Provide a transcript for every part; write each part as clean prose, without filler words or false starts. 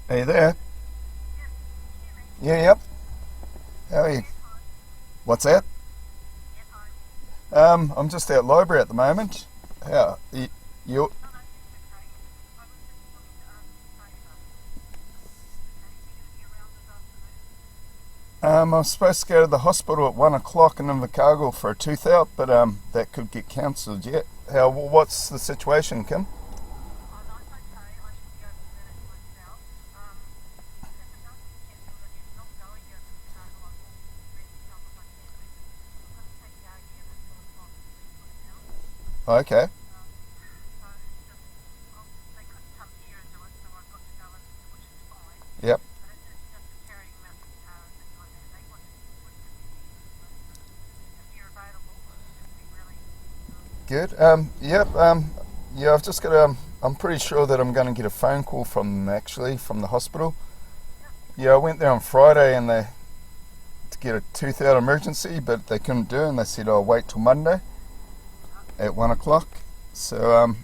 Are you there? Yeah, yep. How are you? What's that? I'm just at library at the moment. How you? I was supposed to go to the hospital at 1 o'clock in Invercargill for a tooth out, but that could get cancelled yet. How? What's the situation, Kim? Okay. Yep. Good. Yep. Yeah, I've just got. I'm pretty sure that I'm going to get a phone call from them actually from the hospital. Yeah, I went there on Friday and they to get a tooth out emergency, but they couldn't do it, and they said, "I'll wait till Monday at 1 o'clock." So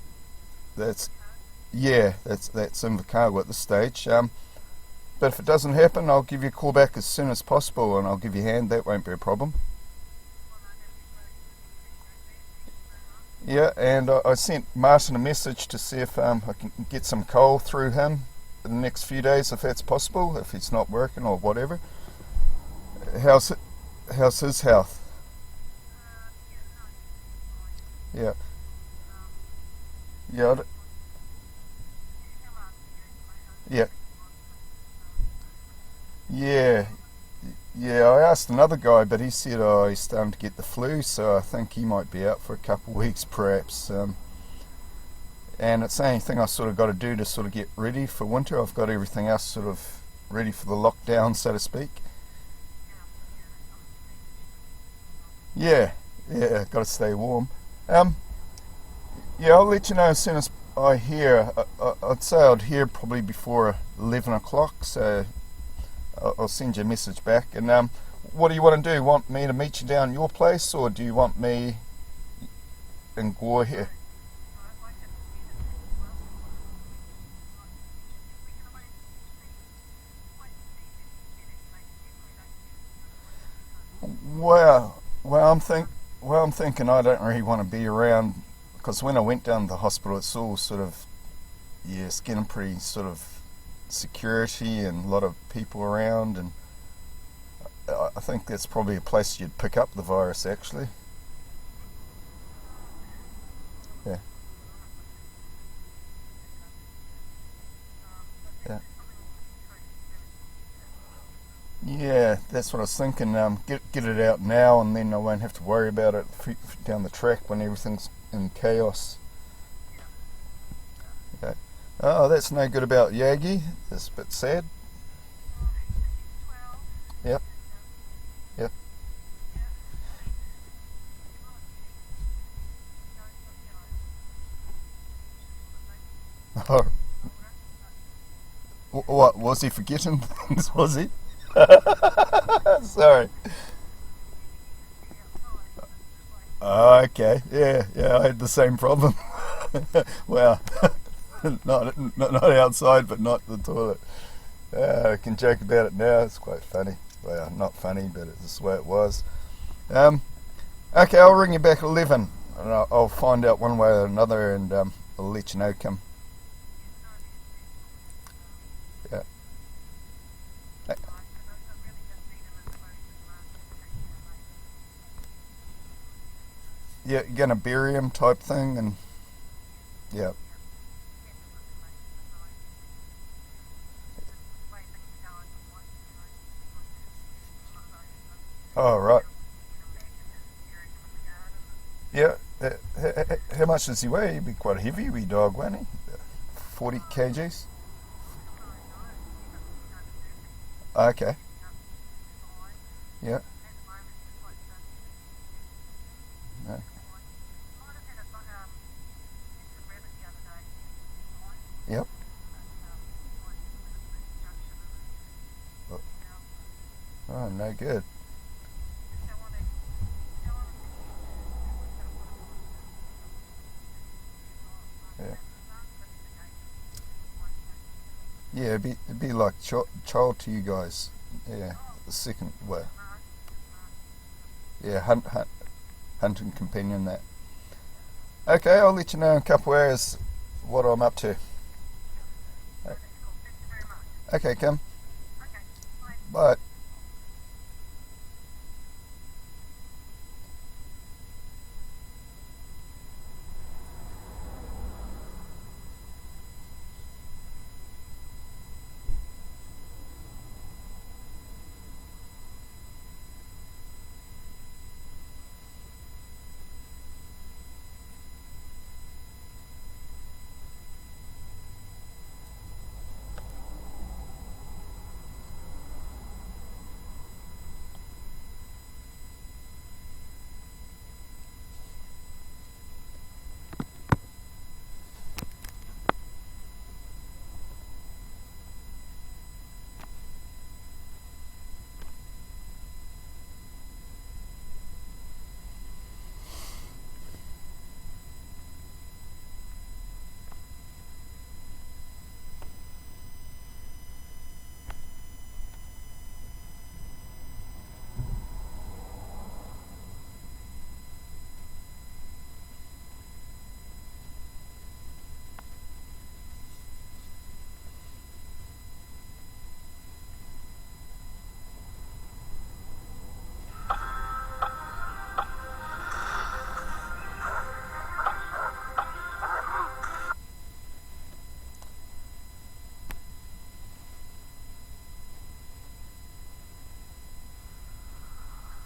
that's yeah, that's Invercargill at this stage. But if it doesn't happen, I'll give you a call back as soon as possible, and I'll give you a hand. That won't be a problem. Yeah, and I sent Martin a message to see if I can get some coal through him in the next few days, if that's possible, if he's not working or whatever. How's how's his health? Yeah, yeah, yeah, yeah, yeah. I asked another guy, but he said, "Oh, he's starting to get the flu, so I think he might be out for a couple of weeks, perhaps." And it's the only thing I sort of got to do to sort of get ready for winter. I've got everything else sort of ready for the lockdown, so to speak. Yeah, yeah, got to stay warm. Um, yeah, I'll let you know as soon as I hear. I'd say I'd hear probably before 11 o'clock, so I'll send you a message back. And what do you want to do? Want me to meet you down your place, or do you want me in Gore here? Well, I'm thinking I don't really want to be around because when I went down to the hospital, it's all sort of yeah, it's getting pretty sort of security and a lot of people around, and I think that's probably a place you'd pick up the virus actually. Yeah, yeah, yeah. That's what I was thinking. Get it out now, and then I won't have to worry about it down the track when everything's in chaos. Okay. Oh, that's no good about Yagi. That's a bit sad. Yep, yep. Oh, what was he forgetting things? Was he? Sorry. Oh, okay. Yeah, yeah. I had the same problem. Well, not outside, but not the toilet. I can joke about it now. It's quite funny. Well, not funny, but it's the way it was. Um, okay, I'll ring you back at 11, and I'll find out one way or another, and I'll let you know. Come. Yeah. Yeah, you're gonna bury him type thing, and yeah. Oh right. Yeah. How much does he weigh? He'd be quite a heavy wee dog, won't he? 40 kgs. Okay. Yeah. No. Yep. Oh, no good. Yeah. Yeah. Yeah, it'd be like child to you guys. Yeah, the second way. Yeah, hunting companion that. Okay, I'll let you know in a couple hours what I'm up to. Okay, Kim. Bye.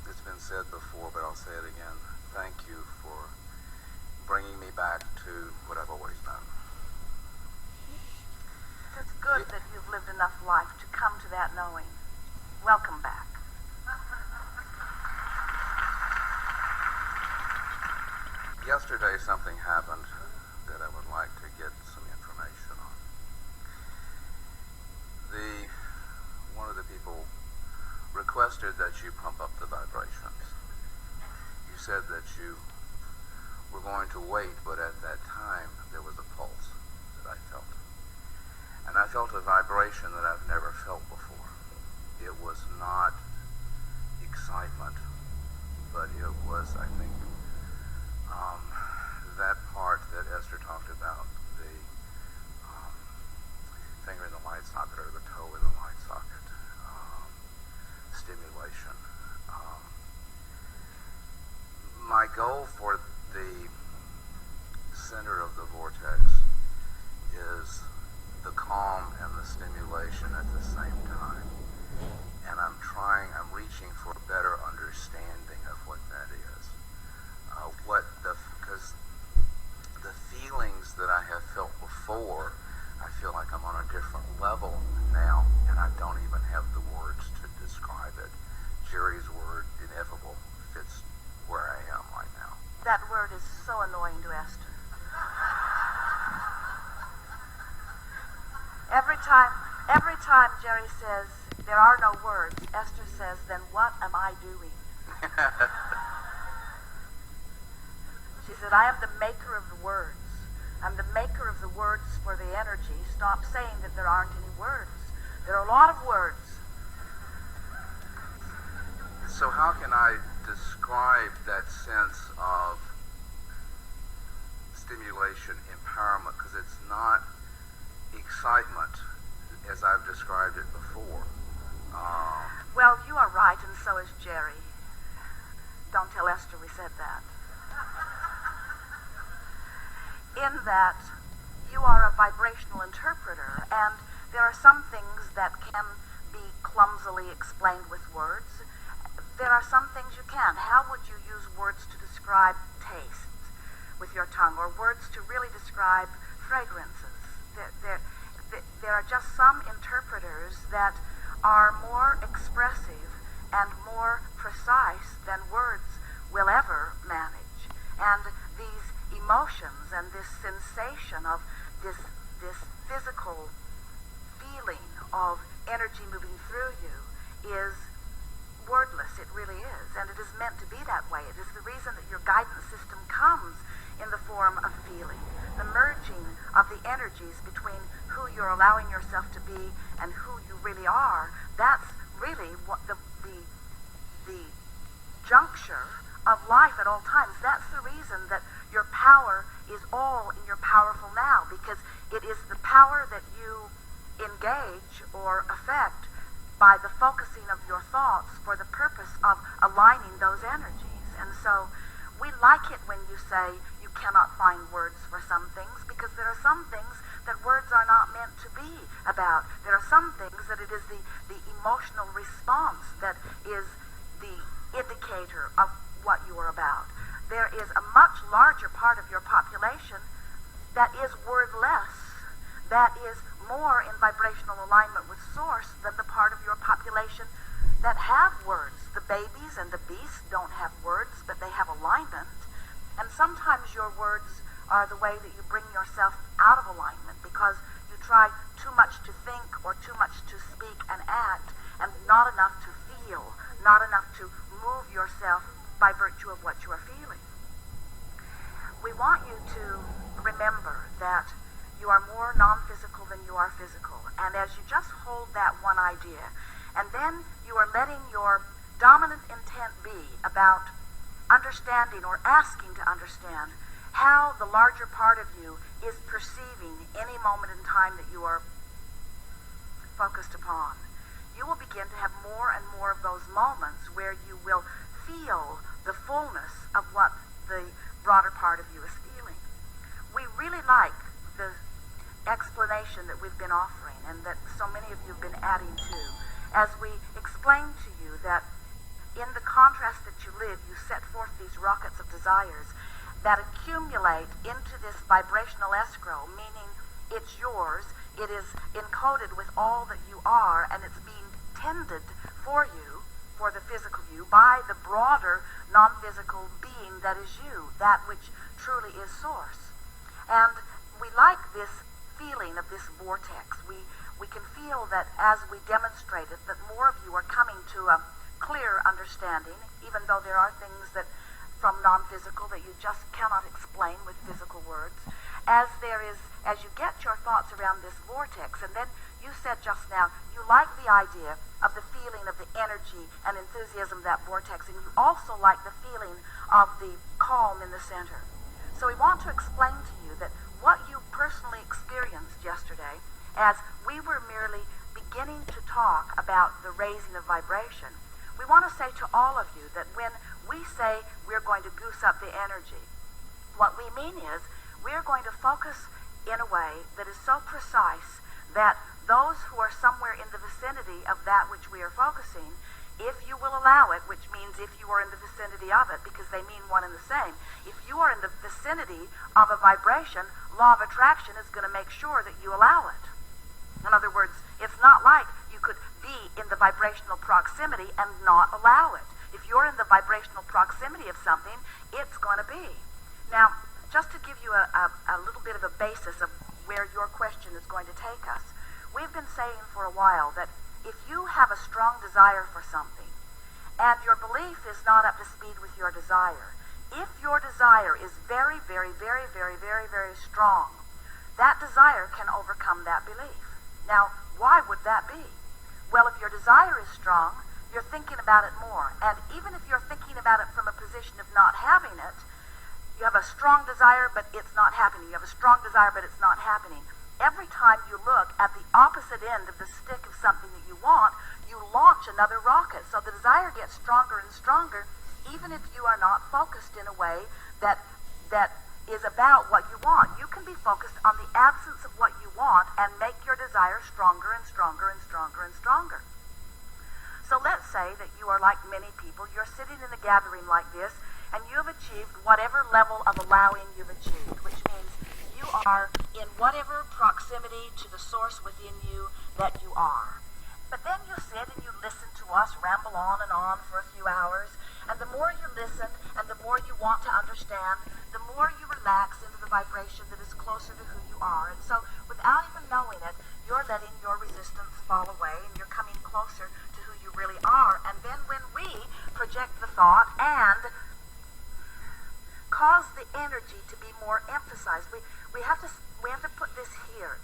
It's been said before, but I'll say it again. Thank you for bringing me back to what I've always known. It's good that you've lived enough life to come to that knowing. Welcome back. Yesterday something happened that I would like to get some information on. One of the people requested that you pump up the vibrations. You said that you were going to wait, but at that time there was a pulse that I felt. And I felt a vibration that I've never felt before. It was not excitement, but it was, I think, that part that Esther talked about, the finger in the light socket or the toe in the light socket, stimulation. My goal for the center of the vortex is the calm and the stimulation at the same time. And I'm reaching for a better understanding of what that is. Because the feelings that I have felt before, I feel like I'm on a different level now, and I don't even have the words to describe it. Jerry's word, ineffable, fits where I am right now. That word is so annoying to Esther. Every time Jerry says, there are no words, Esther says, then what am I doing? She said, I am the maker of the words. I'm the maker of the words for the energy. Stop saying that there aren't any words. There are a lot of words. So how can I describe that sense of stimulation, empowerment? Because it's not excitement as I've described it before. Well, you are right, and so is Jerry. Don't tell Esther we said that. In that you are a vibrational interpreter, and there are some things that can be clumsily explained with words. There are some things you can't. How would you use words to describe taste with your tongue, or words to really describe fragrances? There are just some interpreters that are more expressive and more precise than words will ever manage. And these emotions and this sensation of this physical feeling of energy moving through you is wordless. It really is. And it is meant to be that way. It is the reason that your guidance system comes in the form of feeling. the merging of the energies between who you're allowing yourself to be and who you really are. That's really what the juncture of life at all times. That's the reason that your power is all in your powerful now, because it is the power that you engage or affect by the focusing of your thoughts for the purpose of aligning those energies. And so we like it when you say you cannot find words for some things, because there are some things that words are not meant to be about. There are some things that it is the emotional response that is the indicator of what you are about. There is a much larger part of your population that is wordless, that is more in vibrational alignment with Source than the part of your population that have words. The babies and the beasts don't have words, but they have alignment. And sometimes your words are the way that you bring yourself out of alignment, because you try too much to think or too much to speak and act, and not enough to feel, not enough to move yourself by virtue of what you are feeling. We want you to remember that you are more non-physical than you are physical. And as you just hold that one idea, and then you are letting your dominant intent be about understanding or asking to understand how the larger part of you is perceiving any moment in time that you are focused upon, you will begin to have more and more of those moments where you will feel the fullness of what the broader part of you is feeling. We really like the explanation that we've been offering and that so many of you have been adding to, as we explain to you that in the contrast that you live, you set forth these rockets of desires that accumulate into this vibrational escrow, meaning it's yours, it is encoded with all that you are, and it's being tended for you, for the physical you, by the broader non-physical being that is you, that which truly is Source. And we like this feeling of this vortex. We can feel that as we demonstrate it, that more of you are coming to a clear understanding, even though there are things that from non-physical that you just cannot explain with physical words. As you get your thoughts around this vortex, and then you said just now, you like the idea of the feeling of the energy and enthusiasm of that vortex, and you also like the feeling of the calm in the center. So we want to explain to you that what you personally experienced yesterday, as we were merely beginning to talk about the raising of vibration, we want to say to all of you that when we say we're going to goose up the energy, what we mean is we're going to focus in a way that is so precise that those who are somewhere in the vicinity of that which we are focusing, if you will allow it, which means if you are in the vicinity of it, because they mean one and the same, if you are in the vicinity of a vibration, law of attraction is going to make sure that you allow it. In other words, it's not like you could be in the vibrational proximity and not allow it. If you're in the vibrational proximity of something, it's going to be. Now, just to give you a little bit of a basis of where your question is going to take us, we've been saying for a while that if you have a strong desire for something, and your belief is not up to speed with your desire, if your desire is very, very, very, very, very, very strong, that desire can overcome that belief. Now, why would that be? Well, if your desire is strong, you're thinking about it more. And even if you're thinking about it from a position of not having it, you have a strong desire, but it's not happening. You have a strong desire, but it's not happening. Every time you look at the opposite end of the stick of something that you want, you launch another rocket. So the desire gets stronger and stronger, even if you are not focused in a way that is about what you want. You can be focused on the absence of what you want and make your desire stronger and stronger and stronger and stronger. So let's say that you are like many people. You're sitting in a gathering like this, and you have achieved whatever level of allowing you've achieved, which means you are in whatever proximity to the Source within you that you are. But then you sit and you listen to us ramble on and on for a few hours, and the more you listen and the more you want to understand, the more you relax into the vibration that is closer to who you are. And so without even knowing it, you're letting your resistance fall away and you're coming closer to who you really are. And then when we project the thought and cause the energy to be more emphasized, we we have to put this here.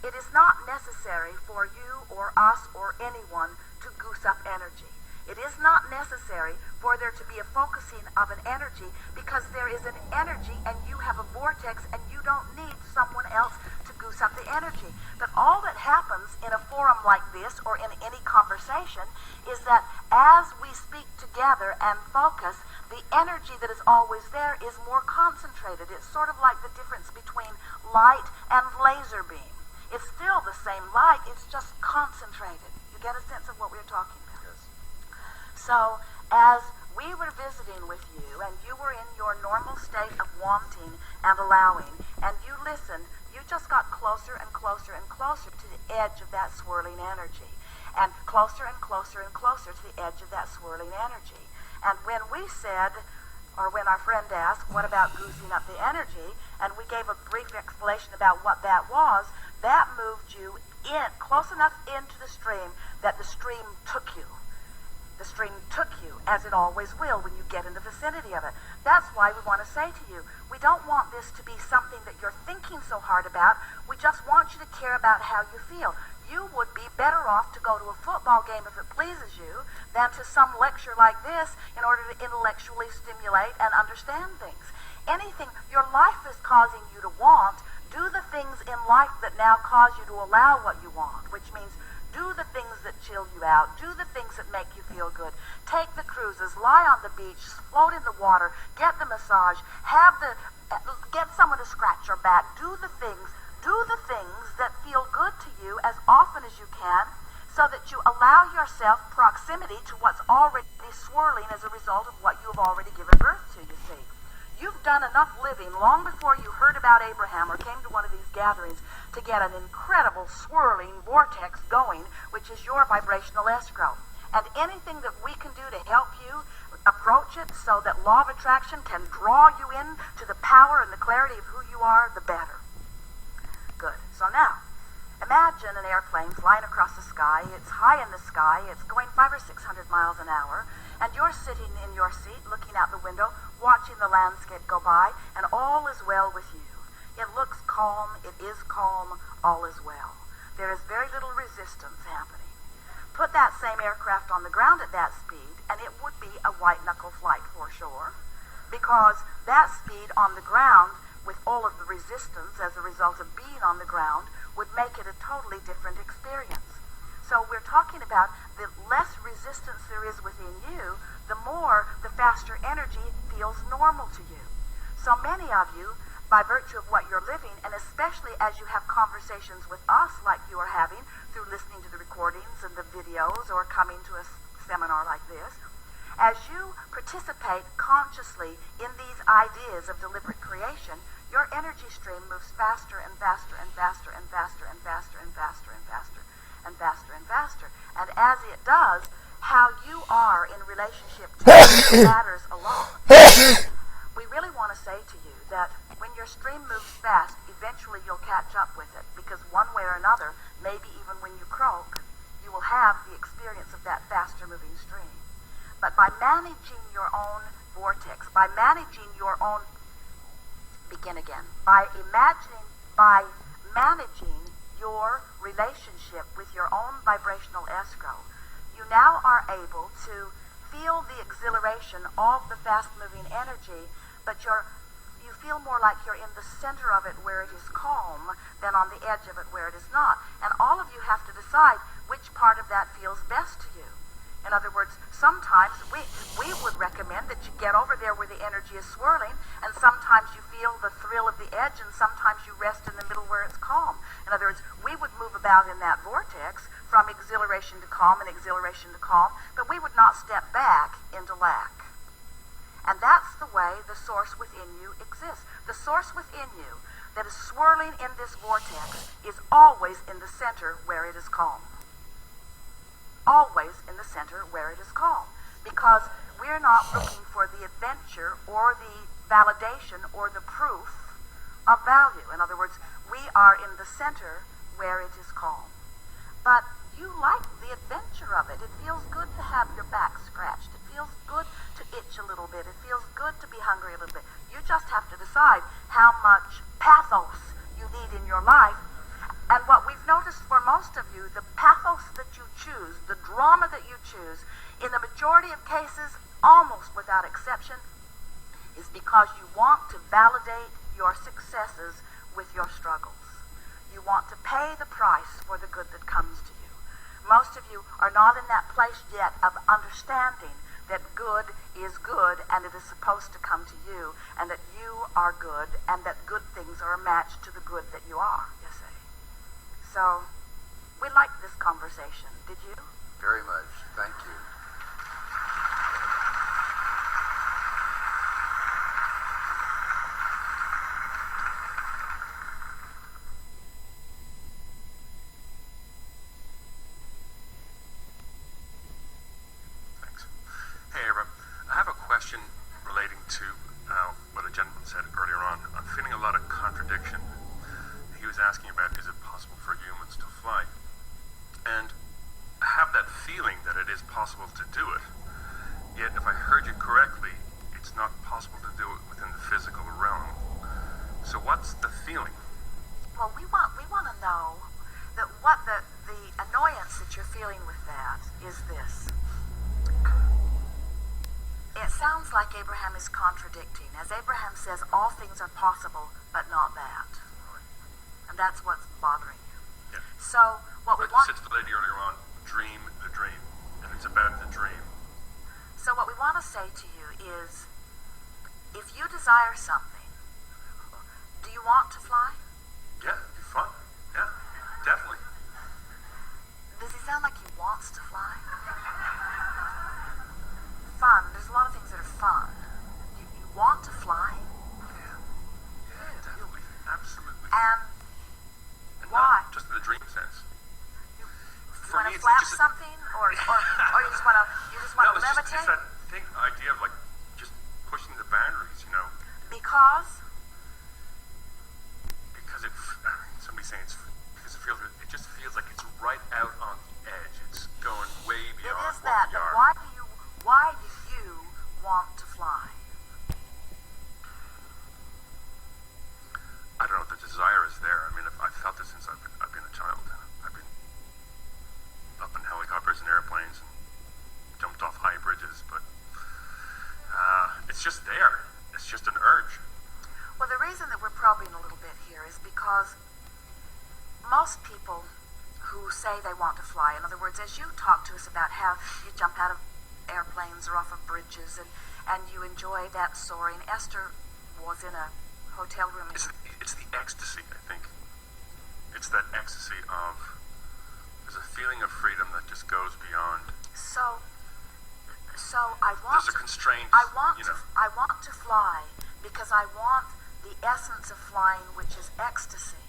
It is not necessary for you or us or anyone to goose up energy. It is not necessary for there to be a focusing of an energy, because there is an energy and you have a vortex and you don't need someone else to goose up the energy. But all that happens in a forum like this or in any conversation is that as we speak together and focus, the energy that is always there is more concentrated. It's sort of like the difference between light and laser beam. It's still the same light, it's just concentrated. You get a sense of what we're talking about? Yes. So, as we were visiting with you, and you were in your normal state of wanting and allowing, and you listened, you just got closer and closer and closer to the edge of that swirling energy, and closer and closer and closer to the edge of that swirling energy. And when we said, or when our friend asked, what about goosing up the energy, and we gave a brief explanation about what that was, that moved you in, close enough into the stream that the stream took you. The stream took you, as it always will when you get in the vicinity of it. That's why we want to say to you, we don't want this to be something that you're thinking so hard about. We just want you to care about how you feel. You would be better off to go to a football game if it pleases you than to some lecture like this in order to intellectually stimulate and understand things. Anything your life is causing you to want, do the things in life that now cause you to allow what you want, which means do the things that chill you out. Do the things that make you feel good. Take the cruises. Lie on the beach. Float in the water. Get the massage. Get someone to scratch your back. Do the things that feel good to you as often as you can, so that you allow yourself proximity to what's already swirling as a result of what you have already given birth to, you see. You've done enough living long before you heard about Abraham or came to one of these gatherings to get an incredible swirling vortex going, which is your vibrational escrow. And anything that we can do to help you approach it so that law of attraction can draw you in to the power and the clarity of who you are, the better. Good. So now, imagine an airplane flying across the sky. It's high in the sky. It's going 500 or 600 miles an hour. And you're sitting in your seat, looking out the window, watching the landscape go by, and all is well with you. It looks calm, it is calm, all is well. There is very little resistance happening. Put that same aircraft on the ground at that speed, and it would be a white-knuckle flight for sure, because that speed on the ground, with all of the resistance as a result of being on the ground, would make it a totally different experience. So we're talking about the less resistance there is within you, the more, the faster energy feels normal to you. So many of you, by virtue of what you're living, and especially as you have conversations with us like you are having through listening to the recordings and the videos or coming to a seminar like this, as you participate consciously in these ideas of deliberate creation, your energy stream moves faster and faster and faster and faster and faster and faster and faster and faster and faster. And as it does, how you are in relationship to it matters a lot. We really want to say to you that when your stream moves fast, eventually you'll catch up with it, because one way or another, maybe even when you croak, you will have the experience of that faster moving stream. But by managing your own vortex, by managing your own, by managing your relationship with your own vibrational escrow, you now are able to feel the exhilaration of the fast-moving energy, but you feel more like you're in the center of it where it is calm than on the edge of it where it is not. And all of you have to decide which part of that feels best to you. In other words, sometimes we would recommend that you get over there where the energy is swirling, and sometimes you feel the thrill of the edge, and sometimes you rest in the middle where it's calm. In other words, we would move about in that vortex from exhilaration to calm and exhilaration to calm, but we would not step back into lack. And that's the way the source within you exists. The source within you that is swirling in this vortex is always in the center where it is calm. Always in the center where it is calm. Because we're not looking for the adventure or the validation or the proof of value. In other words, we are in the center where it is calm. But you like the adventure of it. It feels good to have your back scratched. It feels good to itch a little bit. It feels good to be hungry a little bit. You just have to decide how much pathos you need in your life. And what we've noticed for most of you, the pathos that you choose, the drama that you choose, in the majority of cases, almost without exception, is because you want to validate your successes with your struggles. You want to pay the price for the good that comes to you. Most of you are not in that place yet of understanding that good is good and it is supposed to come to you, and that you are good and that good things are a match to the good that you are, you see. So, we liked this conversation. Did you? Very much. Thank you. Thanks. Hey, Ava. I have a question relating to what a gentleman said earlier on. I'm feeling a lot of contradiction. He was asking about, is it possible for humans to fly? And I have that feeling that it is possible to do it. Yet, if I heard you correctly, it's not possible to do it within the physical realm. So what's the feeling? Well, we want to know that what the annoyance that you're feeling with that is this. It sounds like Abraham is contradicting. As Abraham says, all things are possible, but not that. And that's what's bothering you. Yeah. So, what we Like want... you said to the lady earlier on, dream the dream. And it's about the dream. So what we want to say to you is, if you desire something, do you want to fly? Yeah, it'd be fun. Yeah, definitely. Does he sound like he wants to fly? Fun. There's a lot of things that are fun. You want to fly? Yeah, definitely. Absolutely. And And why? not just in the dream sense. You For want me, to it's flap just something, or you just want no, to it's just levitate? it's that thing, idea of like just pushing the boundaries, you know, Because because somebody's saying it's because it just feels like it's right out on the edge. It's going way it beyond is what that. we But are. why do you want to fly? I don't know. The desire is there. I mean, I've felt it since I've been a child. I've been up in helicopters and airplanes and jumped off high bridges, but it's just there. It's just an urge. Well, the reason that we're probing a little bit here is because most people who say they want to fly, in other words, as you talk to us about how you jump out of airplanes or off of bridges and you enjoy that soaring. Esther was in a hotel room. It's the ecstasy, I think. It's that ecstasy of, there's a feeling of freedom that just goes beyond. So I want There's a constraint, I want you know. I want to fly because I want the essence of flying, which is ecstasy.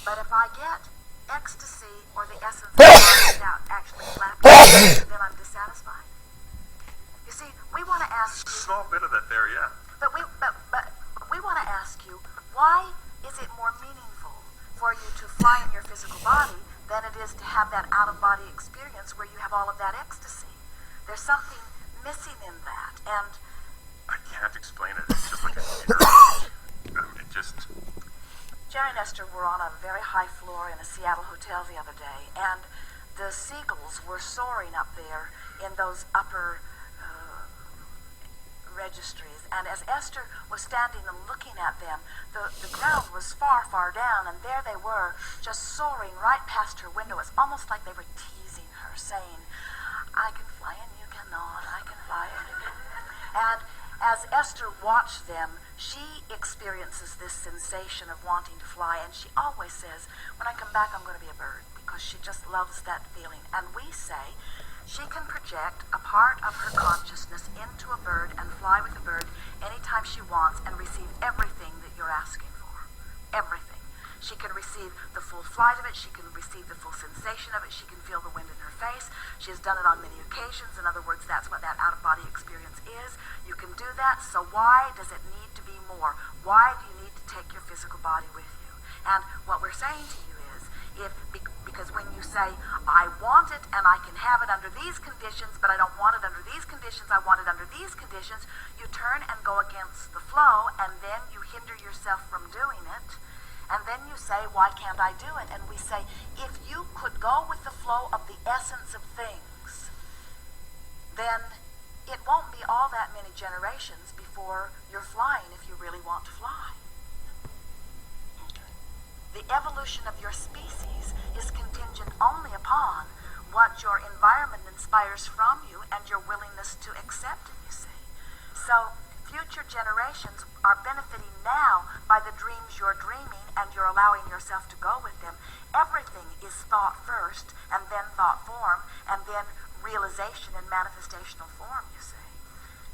But if I get ecstasy or the essence of flying without actually flapping, then I'm dissatisfied. You see, we want to ask A you, small bit of that there, yeah. but we want to ask you, why is it more meaningful for you to fly in your physical body than it is to have that out-of-body experience where you have all of that ecstasy? There's something missing in that, and I can't explain it. It's just like an urge. It just, Jerry and Esther were on a very high floor in a Seattle hotel the other day, and the seagulls were soaring up there in those upper registries. And as Esther was standing and looking at them, the ground was far, far down, and there they were, just soaring right past her window. It's almost like they were teasing her, saying, I can fly and you cannot, I can fly and you cannot. And as Esther watched them, she experiences this sensation of wanting to fly, and she always says, when I come back I'm going to be a bird, because she just loves that feeling. And we say she can project a part of her consciousness into a bird and fly with the bird anytime she wants and receive everything that you're asking for. Everything. She can receive the full flight of it. She can receive the full sensation of it. She can feel the wind in her face. She has done it on many occasions. In other words, that's what that out-of-body experience is. You can do that, so why does it need to be more? Why do you need to take your physical body with you? And what we're saying to you is, because Because when you say, I want it and I can have it under these conditions, but I don't want it under these conditions, I want it under these conditions, you turn and go against the flow, and then you hinder yourself from doing it. And then you say, why can't I do it? And we say, if you could go with the flow of the essence of things, then it won't be all that many generations before you're flying if you really want to fly. The evolution of your species is contingent only upon what your environment inspires from you and your willingness to accept it, you see. So future generations are benefiting now by the dreams you're dreaming, and you're allowing yourself to go with them. Everything is thought first, and then thought form, and then realization and manifestational form, you see.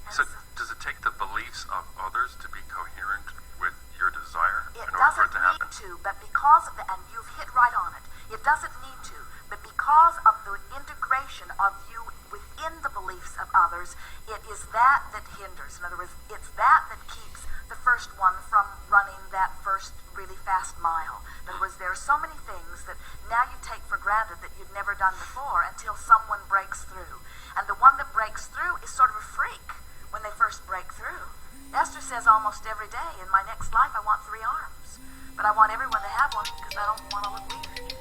And So does it take the beliefs of others to be coherent with your desire it in order for doesn't it to need happen? to, but because of the, and you've hit right on it, it doesn't need to, but because of the integration of you within the beliefs of others, it is that that hinders. In other words, it's that that keeps the first one from running that first really fast mile. In other words, there are so many things that now you take for granted that you'd never done before until someone breaks through. And the one that breaks through is sort of a freak when they first break through. Esther says almost every day, in my next life I want 3 arms. But I want everyone to have one because I don't want to look weird.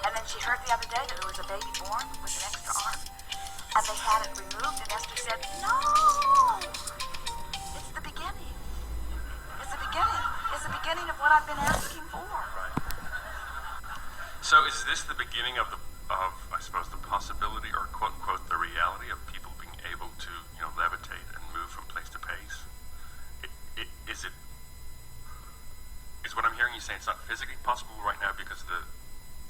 And then she heard the other day that there was a baby born with an extra arm. And they had it removed, and Esther said, no! It's the beginning. It's the beginning. It's the beginning of what I've been asking for. So is this the beginning of I suppose, the possibility, or quote unquote, the reality of people being able to, levitate and move from place to place? Is what I'm hearing you say it's not physically possible right now because of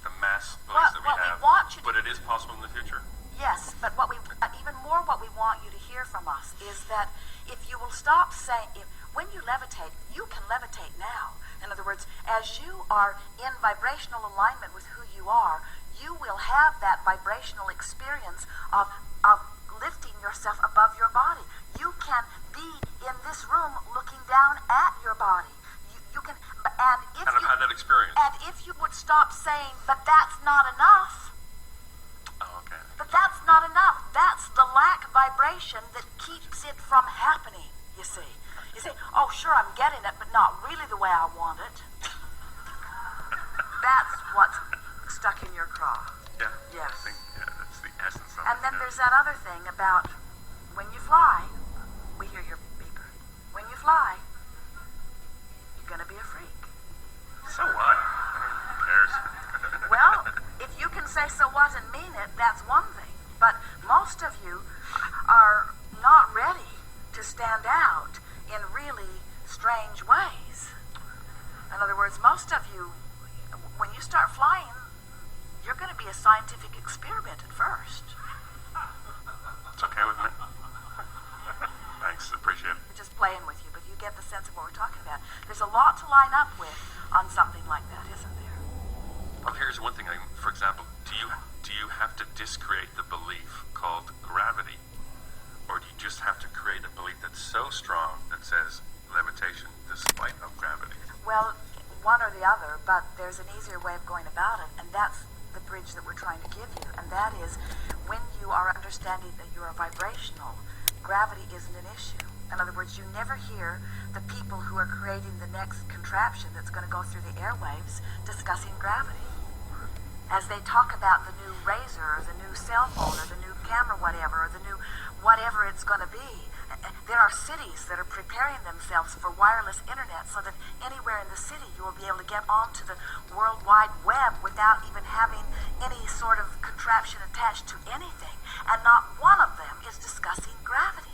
the mass beliefs that we what have, we want you to but it is possible in the future? Yes, but what we want you to hear from us is that if you will stop saying, when you levitate, you can levitate now. In other words, as you are in vibrational alignment with who you are, you will have that vibrational experience of lifting yourself above your body. You can be in this room looking down at your body. You can, and if And I've had that experience. And if you would stop saying, but that's not enough. Oh, okay. But that's not enough. That's the lack vibration that keeps it from happening, you see. You say, oh, sure, I'm getting it, but not really the way I want it. That's what's stuck in your craw. Yeah. Yes. I think that's the essence of And it. then yeah. there's that other thing about when you fly, we hear your beeper. When you fly, you're going to be a freak. So what? Who cares? Well, if you can say so what and mean it, that's one thing. But most of you are not ready to stand out in really strange ways. In other words, most of you, when you start flying, you're going to be a scientific experiment at first. It's okay with me. Thanks, appreciate it. We're just playing with you, but you get the sense of what we're talking about. There's a lot to line up with on something like that, isn't there? Well, here's one thing. For example, do you have to discreate the belief called gravity, or do you just have to create a belief that's so strong that says levitation despite of gravity? Well, one or the other, but there's an easier way of going about it, and that's the bridge that we're trying to give you, and that is when you are understanding that you are vibrational, gravity isn't an issue. In other words, you never hear the people who are creating the next contraption that's going to go through the airwaves discussing gravity. As they talk about the new razor, or the new cell phone, or the new camera, whatever, or the new whatever it's going to be, there are cities that are preparing themselves for wireless internet so that anywhere in the city you will be able to get onto the World Wide Web without even having any sort of contraption attached to anything. And not one of them is discussing gravity.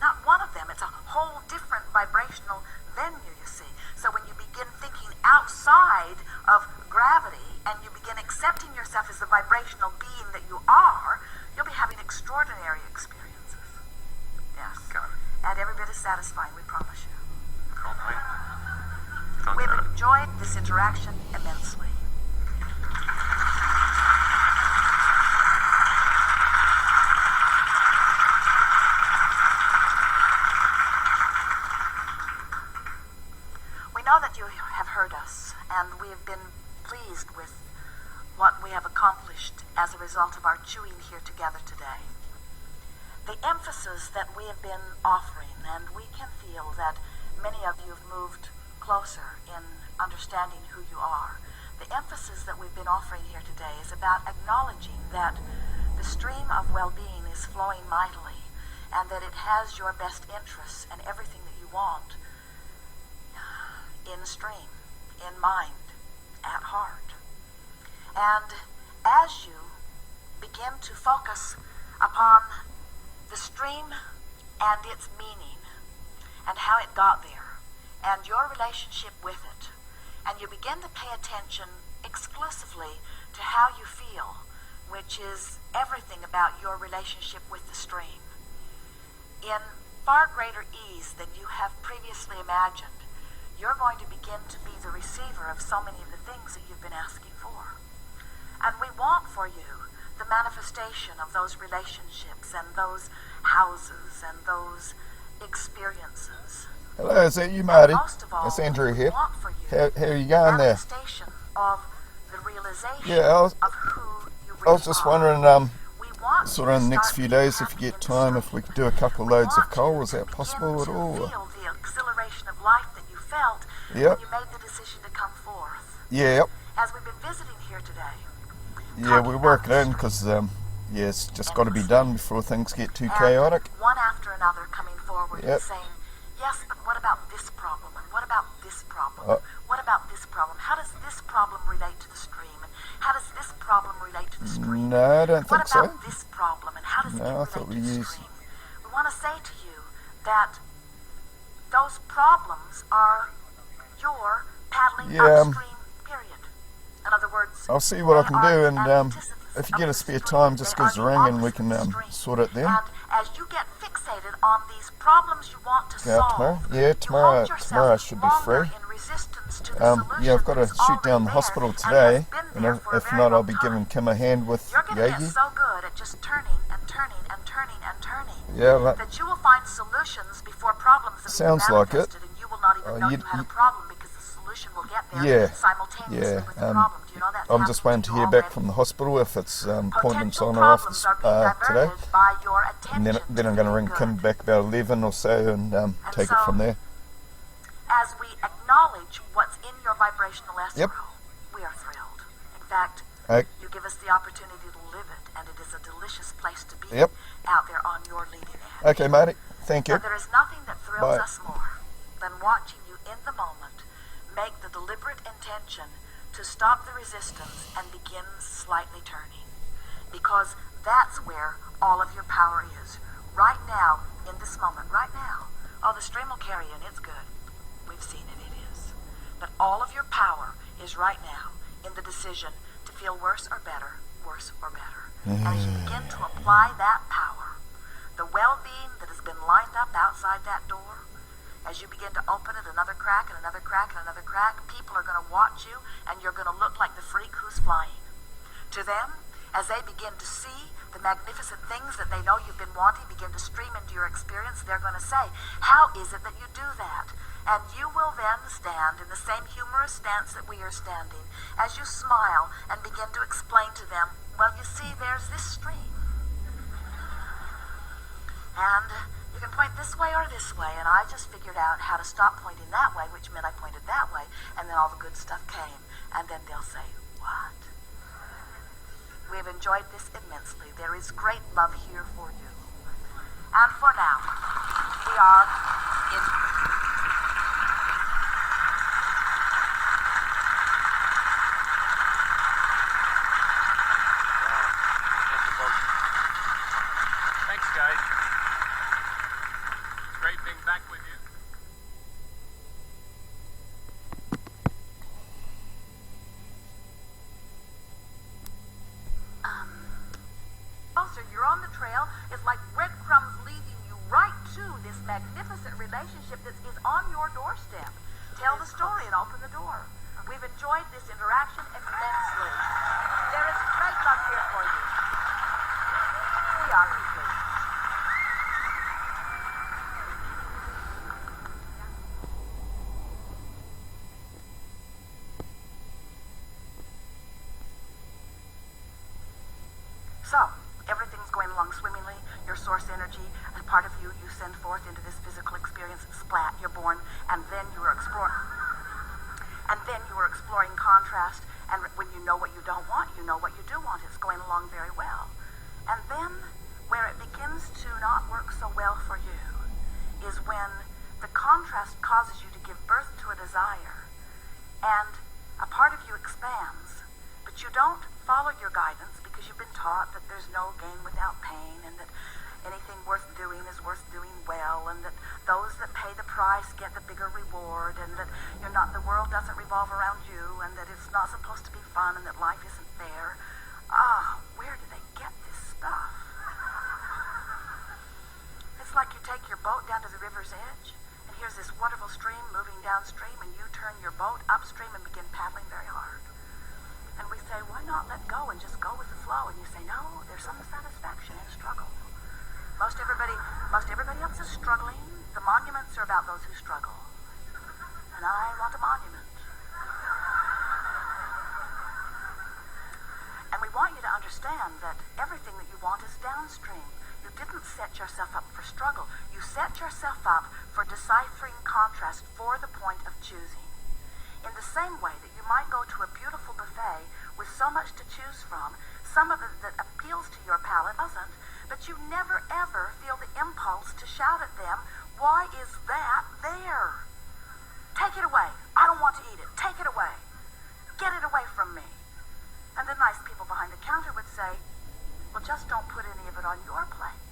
Not one of them. It's a whole different vibrational venue, you see. So when you begin thinking outside of gravity and you begin accepting yourself as the vibrational being that you are, you'll be having extraordinary experiences. Yes. Got it. And every bit as satisfying, we promise you. Cool. Don't We've get it. enjoyed this interaction immensely. We know that you have heard us, and we have been pleased with what we have accomplished as a result of our chewing here together today. The emphasis that we have been offering, and we can feel that many of you have moved closer in understanding who you are. The emphasis that we've been offering here today is about acknowledging that the stream of well-being is flowing mightily, and that it has your best interests and everything that you want in stream, in mind, at heart. And as you begin to focus upon the stream and its meaning and how it got there and your relationship with it, and you begin to pay attention exclusively to how you feel, which is everything about your relationship with the stream, in far greater ease than you have previously imagined, you're going to begin to be the receiver of so many of the things that you've been asking for. And we want for you the manifestation of those relationships and those houses and those experiences. Hello, is that you, Marty? Most of all, It's Andrew we here. want for you How are you going there? manifestation of the realization Yeah, of who you really I was just are. wondering, We want sort of in the you to next start few being days, if you happy get in the time, if stream. we could do a couple We loads of want coal. you Is that to possible begin at all? to feel the exhilaration of life that you felt Yep. when you made the decision to come forth. Yeah, As we've been visiting here today, yeah, we're working in because, yeah, it's just got to be done before things get too chaotic. and one after another coming forward Yep. and saying, yes, but what about this problem? And what about this problem? Uh, What about this problem? How does this problem relate to the stream? And how does this problem relate to the stream? No, I don't What think so. about this problem, and how does No, it I relate thought to we the used- stream? We want to say to you that those problems are your paddling Yeah, upstream, period. In other words, I'll see what I they can are do, the and antithesis if you of get the a spare stream. time, just They give us are a the ring and we opposite can of the stream. sort it then. And as you get fixated on these problems you want to Yeah, solve, tomorrow? Yeah, you tomorrow- hold yourself tomorrow I should be longer free. in resistance to the solution Yeah, I've got to that's shoot down already the there hospital and today, has been and there for a if very not, I'll long be time. giving Kim a hand with You're going to get Yagi. so good at just turning and turning and turning and turning Yeah, right. that you will find solutions before problems have Sounds even like it. manifested, and you will not even know you- you had a you- problem because the solution will get there Yeah, simultaneously yeah, with the problem. Do you know that's I'm just happening waiting to you hear back already? from the hospital if it's appointments Potential on or off problems are being today. diverted by your attention And then I'm going to ring to Kim good. back about 11 or so and take it so- from there. As we acknowledge what's in your vibrational escrow, Yep. we are thrilled. In fact, Okay. you give us the opportunity to live it, and it is a delicious place to be Yep. out there on your leading edge. Okay, Marty. Thank Now, you. there is nothing that thrills Bye. us more than watching you in the moment make the deliberate intention to stop the resistance and begin slightly turning. Because that's where all of your power is. Right now, in this moment, right now. Oh, the stream will carry you and it's good. We've seen it, it is. But all of your power is right now in the decision to feel worse or better, worse or better. And as you begin to apply that power, the well-being that has been lined up outside that door, as you begin to open it another crack and another crack and another crack, people are going to watch you and you're going to look like the freak who's flying. To them, as they begin to see the magnificent things that they know you've been wanting begin to stream into your experience, they're going to say, how is it that you do that? And you will then stand in the same humorous stance that we are standing as you smile and begin to explain to them, well, you see, there's this stream. And you can point this way or this way, and I just figured out how to stop pointing that way, which meant I pointed that way, and then all the good stuff came. And then they'll say, what? We have enjoyed this immensely. There is great love here for you. And for now, we are in... Thanks, guys. Great being back with you. Closer, you're on the trail. It's like breadcrumbs leading you right to this magnificent relationship that is on your doorstep. Tell the story and open the door. We've enjoyed this interaction immensely. There is great love here for you. We are complete. So, everything's going along swimmingly. Your source energy, a part of you, you send forth into this physical experience. Splat, you're born, and then you are exploring. And then you are exploring contrast, and when you know what you don't want, you know what you do want. It's going along very well. And then, where it begins to not work so well for you, is when the contrast causes you to give birth to a desire, and a part of you expands, but you don't follow your guidance because you've been taught that there's no gain without pain, and that anything worth doing is worth doing well, and that those that pay the price get the bigger reward, and that the world doesn't revolve around you, and that it's not supposed to be fun, and that life isn't fair. Where do they get this stuff? It's like you take your boat down to the river's edge, and here's this wonderful stream moving downstream, and you turn your boat upstream and begin paddling very hard. And we say, why not let go and just go with the flow? And you say, no, there's some satisfaction in struggle. Most everybody else is struggling. The monuments are about those who struggle. And I want a monument. And we want you to understand that everything that you want is downstream. You didn't set yourself up for struggle. You set yourself up for deciphering contrast for the point of choosing. In the same way that you might go to a beautiful buffet with so much to choose from, some of it that appeals to your palate doesn't, but you never ever feel the impulse to shout at them, why is that there? Take it away. I don't want to eat it. Take it away. Get it away from me. And the nice people behind the counter would say, well, just don't put any of it on your plate.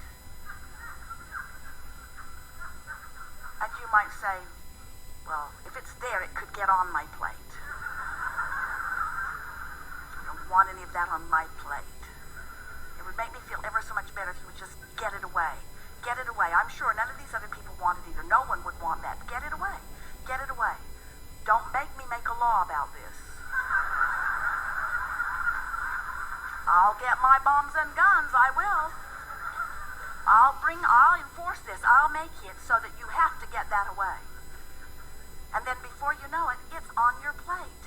And you might say, well, if it's there, it could get on my plate. I don't want any of that on my plate. It would make me feel ever so much better if you would just get it away. Get it away. I'm sure none of these other people want it either. No one would want that. Get it away. Get it away. Don't make me make a law about this. I'll get my bombs and guns. I will. I'll enforce this. I'll make it so that you have to get that away. And then before you know it, it's on your plate.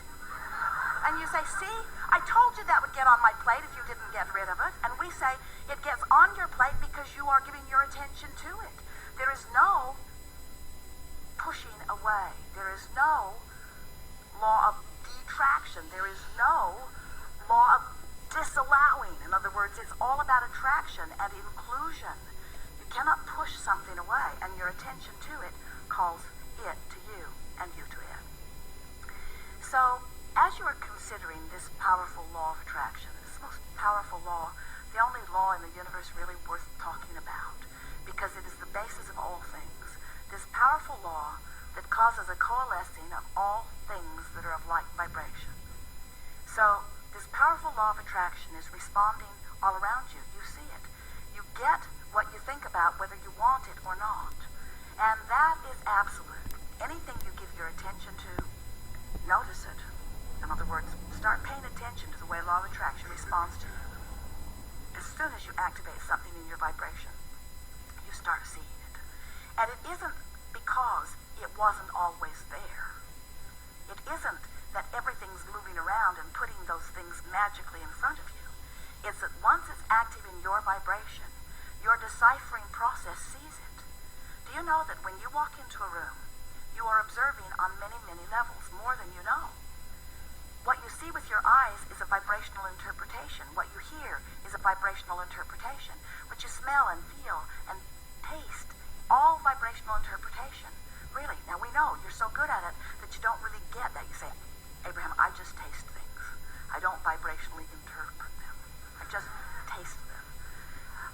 And you say, see, I told you that would get on my plate if you didn't get rid of it. And we say, it gets on your plate because you are giving your attention to it. There is no pushing away. There is no law of detraction. There is no law of disallowing. In other words, it's all about attraction and inclusion. You cannot push something away, and your attention to it calls it to you and you to it. So, as you are considering this powerful law of attraction, this most powerful law, the only law in the universe really worth talking about, because it is the basis of all things, this powerful law that causes a coalescing of all things that are of like vibration. So, this powerful law of attraction is responding all around you. You see it. You get what you think about whether you want it or not. And that is absolute. Anything you give your attention to, notice it. In other words, start paying attention to the way law of attraction responds to you. As soon as you activate something in your vibration, you start seeing it. And it isn't because it wasn't always there. It isn't that everything's moving around and putting those things magically in front of you. It's that once it's active in your vibration, your deciphering process sees it. Do you know that when you walk into a room, you are observing on many, many levels, more than you know? What you see with your eyes is a vibrational interpretation. What you hear is a vibrational interpretation. What you smell and feel and taste, all vibrational interpretation. Really. Now we know you're so good at it that you don't really get that. You say, Abraham, I just taste things. I don't vibrationally interpret them. I just taste them.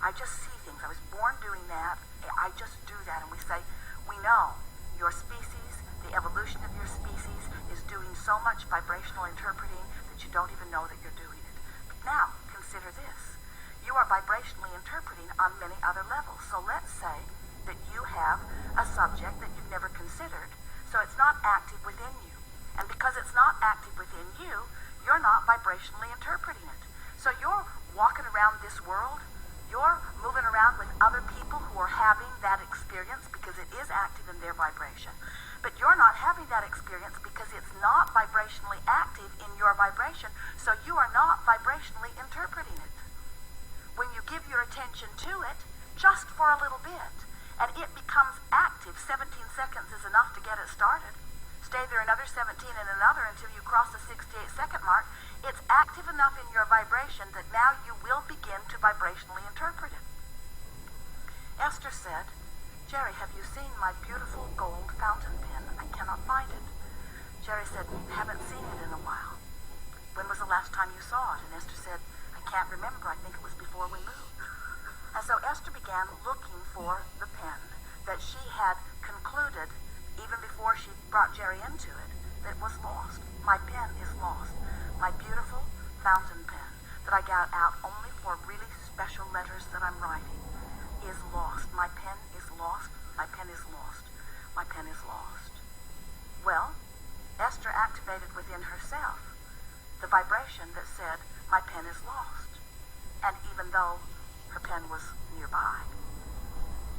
I just see things. I was born doing that. I just do that. And we say, we know your species, the evolution of your species is doing so much vibrational interpreting that you don't even know that you're doing it. But now, consider this. You are vibrationally interpreting on many other levels. So let's say that you have a subject that you've never considered, so it's not active within you. And because it's not active within you, you're not vibrationally interpreting it. So you're walking around this world, you're moving around with other people who are having that experience because it is active in their vibration. But you're not having that experience because it's not vibrationally active in your vibration, so you are not vibrationally interpreting it. give your attention to it, just for a little bit, and it becomes active, 17 seconds is enough to get it started. Stay there another 17 and another until you cross the 68-second mark. It's active enough in your vibration that now you will begin to vibrationally interpret it. Esther said, Jerry, have you seen my beautiful gold fountain pen? I cannot find it. Jerry said, haven't seen it in a while. When was the last time you saw it? And Esther said, I can't remember. I think it was before we moved. And so Esther began looking for the pen that she had concluded, even before she brought Jerry into it, that was lost. My pen is lost. My beautiful fountain pen that I got out only for really special letters that I'm writing is lost. My pen is lost. My pen is lost. My pen is lost. Well, Esther activated within herself the vibration that said, my pen is lost. And even though her pen was nearby,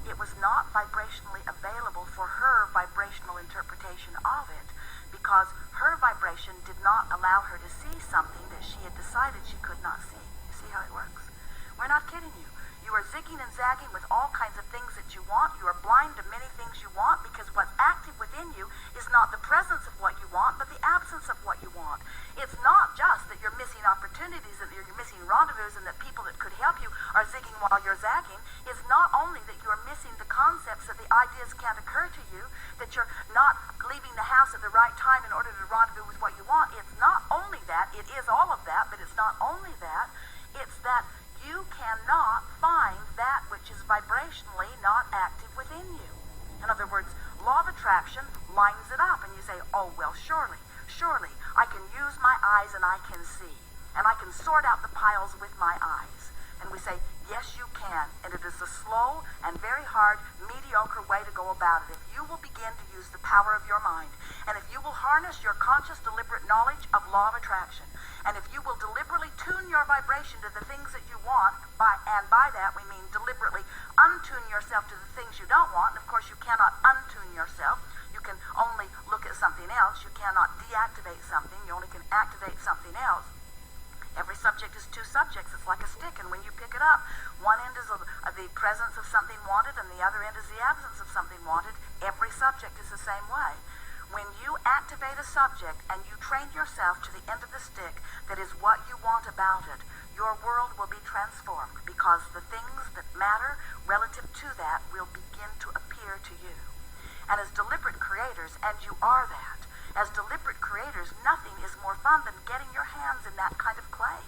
it was not vibrationally available for her vibrational interpretation of it, because her vibration did not allow her to see something that she had decided she could not see. You see how it works? We're not kidding you. You are zigging and zagging with all kinds of things that you want. You are blind to many things you want, because what's active within you is not the presence of what you want, but the absence of what you want. It's not just that you're missing opportunities, that you're missing rendezvous, and that people that could help you are zigging while you're zagging. It's not only that you're missing the concepts, that the ideas can't occur to you, that you're not leaving the house at the right time in order to rendezvous with what you want. It's not only that. It is all of that, but it's not only that. It's that you cannot find that which is vibrationally not active within you. In other words, law of attraction lines it up, and you say, oh, well, surely, I can use my eyes and I can see, and I can sort out the piles with my eyes. And we say, yes, you can, and it is a slow and very hard, mediocre way to go about it. If you will begin to use the power of your mind, and if you will harness your conscious, deliberate knowledge of law of attraction, and if you will deliberately tune your vibration to the things that you want, and by that we mean deliberately untune yourself to the things you don't want, and of course you cannot untune yourself. You can only look at something else. You cannot deactivate something. You only can activate something else. Every subject is two subjects. It's like a stick, and when you pick it up, one end is the presence of something wanted, and the other end is the absence of something wanted. Every subject is the same way. When you activate a subject and you train yourself to the end of the stick that is what you want about it, your world will be transformed, because the things that matter relative to that will begin to appear to you. And as deliberate creators, and you are that, as deliberate creators, nothing is more fun than getting your hands in that kind of clay.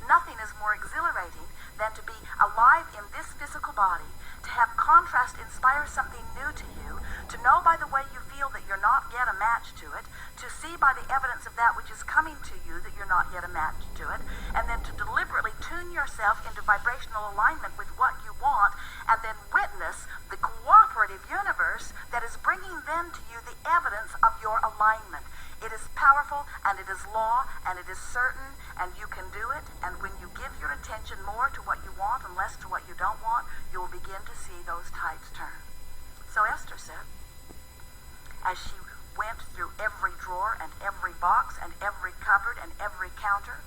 Nothing is more exhilarating than to be alive in this physical body, to have contrast inspire something new to you, to know by the way you feel that you're not yet a match to it, to see by the evidence of that which is coming to you that you're not yet a match to it, and then to deliberately tune yourself into vibrational alignment with what you want, and then witness the cooperative universe that is bringing then to you the evidence of your alignment. It is powerful, and it is law, and it is certain, and you can do it. And when you give your attention more to what you want and less to what you don't want, you will begin to see those tides turn. So Esther said, as she went through every drawer and every box and every cupboard and every counter,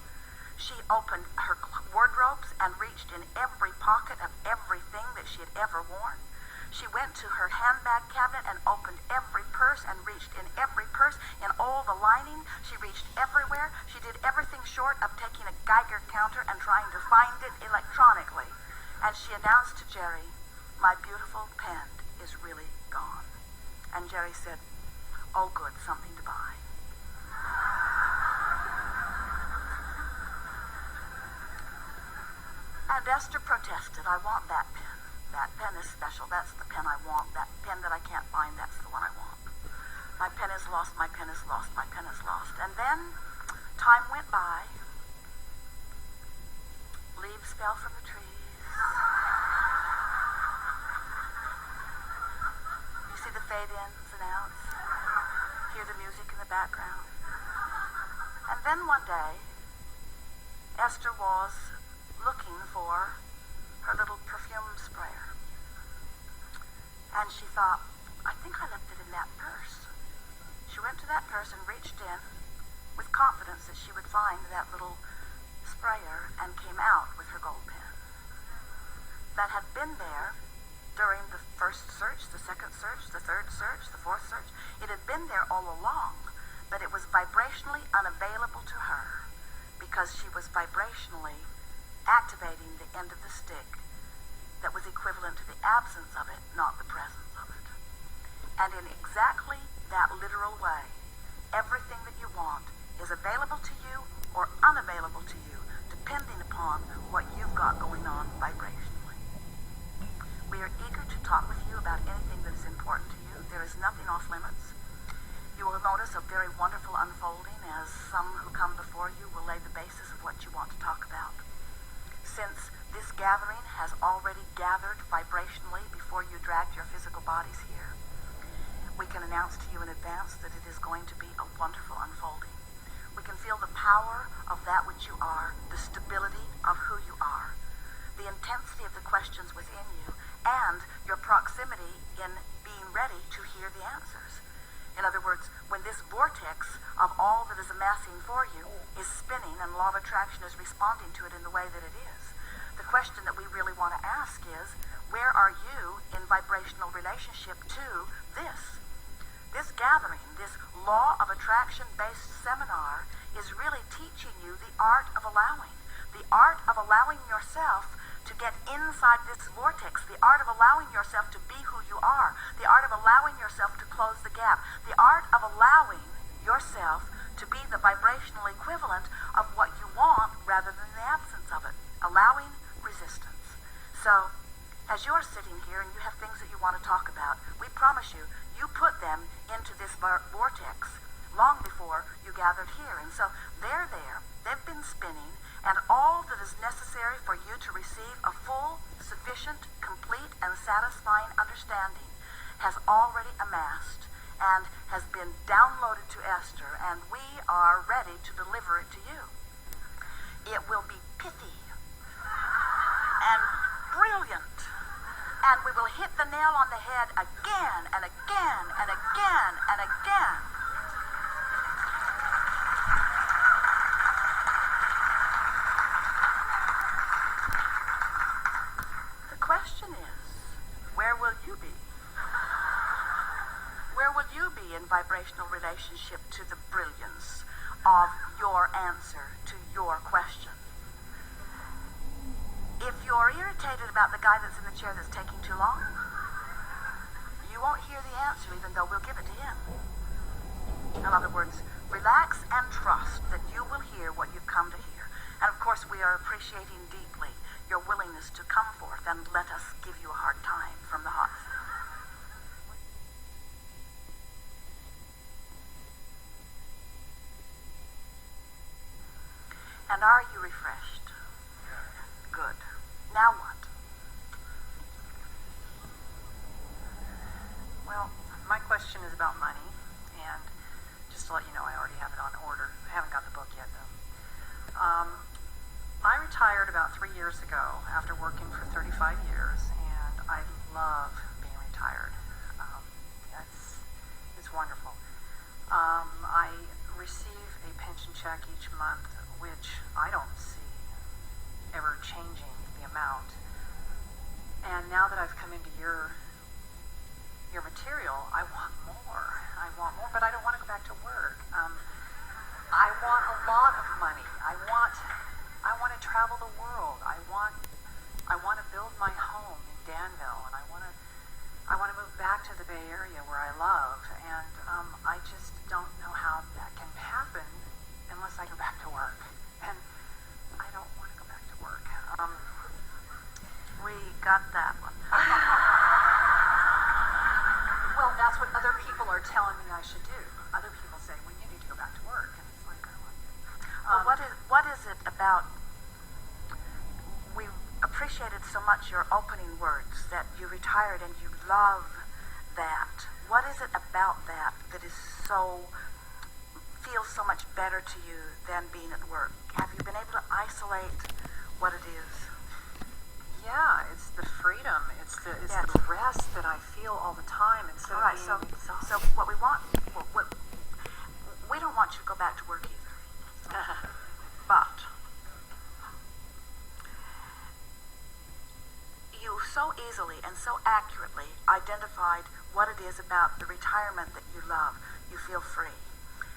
she opened her wardrobes and reached in every pocket of everything that she had ever worn. She went to her handbag cabinet and opened every purse and reached in every purse, in all the lining. She reached everywhere. She did everything short of taking a Geiger counter and trying to find it electronically. And she announced to Jerry, my beautiful pen is really gone. And Jerry said, oh good, something to buy. And Esther protested, I want that pen. That pen is special. That's the pen I want. That pen that I can't find, that's the one I want. My pen is lost. My pen is lost. My pen is lost. And then time went by. Leaves fell from the trees. You see the fade ins and outs. Hear the music in the background. And then one day, Esther was looking for her little perfume sprayer. And she thought, I think I left it in that purse. She went to that purse and reached in with confidence that she would find that little sprayer, and came out with her gold pen. that had been there during the first search, the second search, the third search, the fourth search. It had been there all along, but it was vibrationally unavailable to her because she was vibrationally activating the end of the stick that was equivalent to the absence of it, not the presence of it. And in exactly that literal way, everything that you want is available to you or unavailable to you, depending upon what you've got going on vibrationally. We are eager to talk with you about anything that is important to you. There is nothing off limits. You will notice a very wonderful unfolding as some who come before you will lay the basis of what you want to talk about. Since this gathering has already gathered vibrationally before you dragged your physical bodies here, we can announce to you in advance that it is going to be a wonderful unfolding. We can feel the power of that which you are, the stability of who you are, the intensity of the questions within you, and your proximity in being ready to hear the answers. In other words, when this vortex of all that is amassing for you is spinning and law of attraction is responding to it in the way that it is, the question that we really want to ask is, where are you in vibrational relationship to this? This gathering, this law of attraction-based seminar is really teaching you the art of allowing yourself to get inside this vortex, the art of allowing yourself to be who you are, the art of allowing yourself to close the gap, the art of allowing yourself to be the vibrational equivalent of what you want rather than the absence of it, allowing resistance. So, as you're sitting here and you have things that you want to talk about, we promise you, you put them into this vortex long before you gathered here. And so they're there, they've been spinning, and all that is necessary for you to receive a full, sufficient, complete, and satisfying understanding has already amassed and has been downloaded to Esther, and we are ready to deliver it to you. It will be pithy and brilliant, and we will hit the nail on the head again and again and again and again. The question is, where will you be? Where will you be in vibrational relationship to the brilliance of your answer to your question? If you're irritated about the guy that's in the chair that's taking too long, you won't hear the answer even though we'll give it to him. In other words, relax and trust that you will hear what you've come to hear. And of course, we are appreciating deeply your willingness to come forth and let us give you a hard time from the hot seat. And are you refreshed? Good. Now what? Well, my question is about money, and just to let you know, I already have it on order. I haven't got the book yet, though. I retired about 3 years ago after working for 35 years, and I love being retired. It's wonderful. I receive a pension check each month, which I don't see ever changing the amount. And now that I've come into your material, I want more. But I don't want to go back to work. I want a lot of money. I want to travel the world. I want to build my home in Danville, and I want to move back to the Bay Area where I love. And I just don't know how that can happen unless I go back to work. And I don't want to go back to work. We got that one. Well, that's what other people are telling me I should do. Other people say, well, you need to go back to work. And it's like, Well, what is it about? We appreciated so much your opening words that you retired and you love that. What is it about that that is feels so much better to you than being at work? Have you been able to isolate what it is? yeah, it's the freedom. It's the rest that I feel all the time instead All right, of so being exhausted. so what we want, we don't want you to go back to work either. But you so easily and so accurately identified what it is about the retirement that you love. You feel free.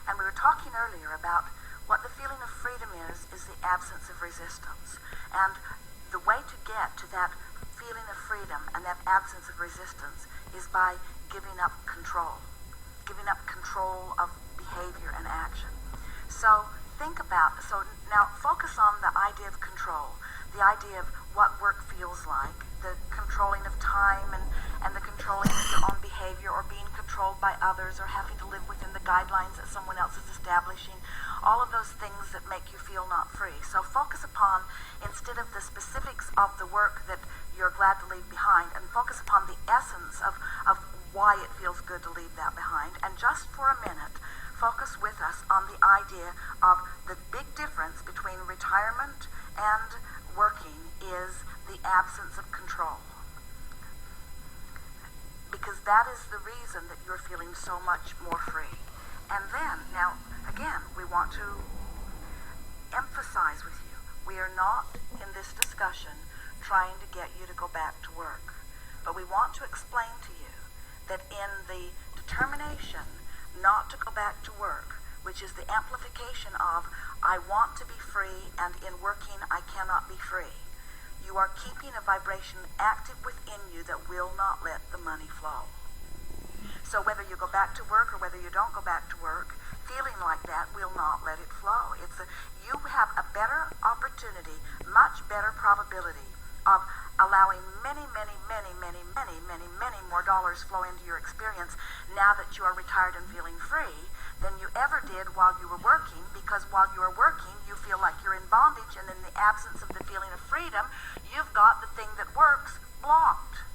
And we were talking earlier about what the feeling of freedom is the absence of resistance. And the way to get to that feeling of freedom and that absence of resistance is by giving up control of behavior and action. So now focus on the idea of control, the idea of what work feels like, the controlling of time and the controlling of your own behavior, or being controlled by others, or having to live within the guidelines that someone else is establishing, all of those things that make you feel not free. So focus upon, instead of the specifics of the work that you're glad to leave behind, and focus upon the essence of why it feels good to leave that behind. And just for a minute, focus with us on the idea of the big difference between retirement and working is the absence of control. Because that is the reason that you're feeling so much more free. And then, now, again, we want to emphasize with you, we are not in this discussion trying to get you to go back to work. But we want to explain to you that in the determination not to go back to work, which is the amplification of I want to be free, and in working I cannot be free, you are keeping a vibration active within you that will not let the money flow. So whether you go back to work or whether you don't go back to work, feeling like that will not let it flow. You have a better opportunity, much better probability of allowing many more dollars flow into your experience now that you are retired and feeling free than you ever did while you were working, because while you are working you feel like you're in bondage, and in the absence of the feeling of freedom you've got the thing that works blocked.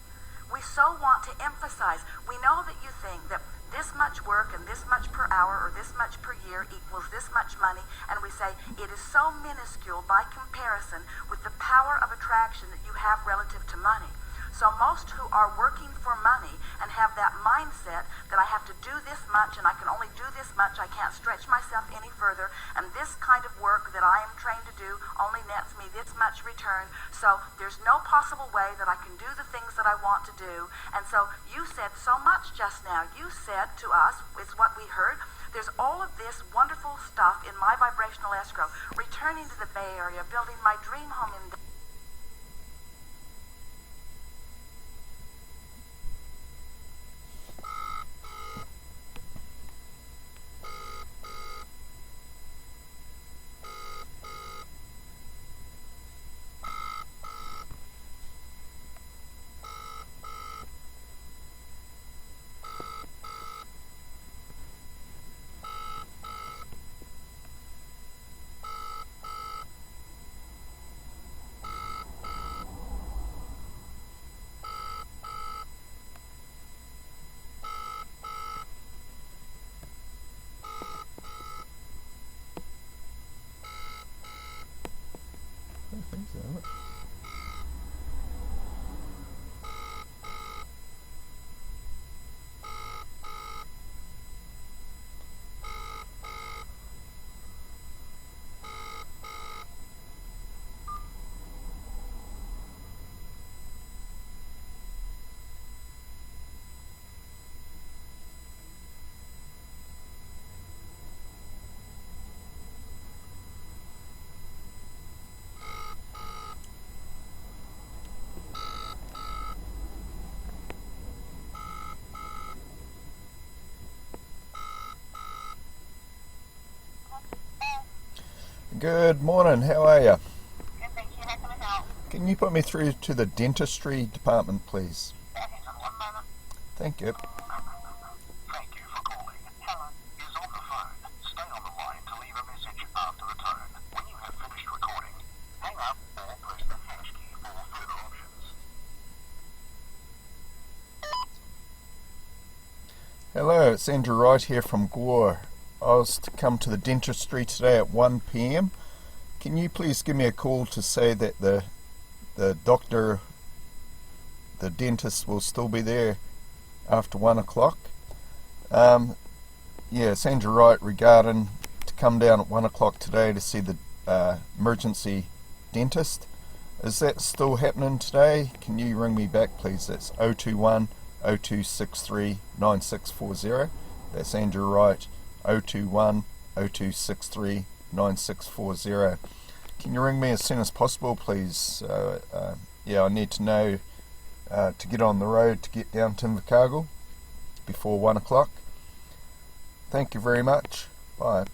We so want to emphasize, we know that you think that this much work and this much per hour or this much per year equals this much money, and we say it is so minuscule by comparison with the power of attraction that you have relative to money. So most who are working for money and have that mindset that I have to do this much and I can only do this much, I can't stretch myself any further, and this kind of work that I am trained to do only nets me this much return, so there's no possible way that I can do the things that I want to do. And so you said so much just now. You said to us, it's what we heard, there's all of this wonderful stuff in my vibrational escrow, returning to the Bay Area, building my dream home in Good morning, how are you? Good, thank you. How can I help? Can you put me through to the dentistry department, please? Hang on 1 moment. Thank you. Thank you for calling. Helen is on the phone. Stay on the line to leave a message after the tone. When you have finished recording, hang up or press the hash key for further options. Hello, it's Andrew Wright here from Gore. I was to come to the dentistry today at 1 p.m. Can you please give me a call to say that the doctor, the dentist, will still be there after 1 o'clock? Yeah, it's Andrew Wright regarding to come down at 1 o'clock today to see the emergency dentist. Is that still happening today? Can you ring me back, please? That's 021 0263 9640. That's Andrew Wright, 021 0263 9640. Can you ring me as soon as possible, please? I need to know to get on the road to get down to Invercargill before 1 o'clock. Thank you very much. Bye.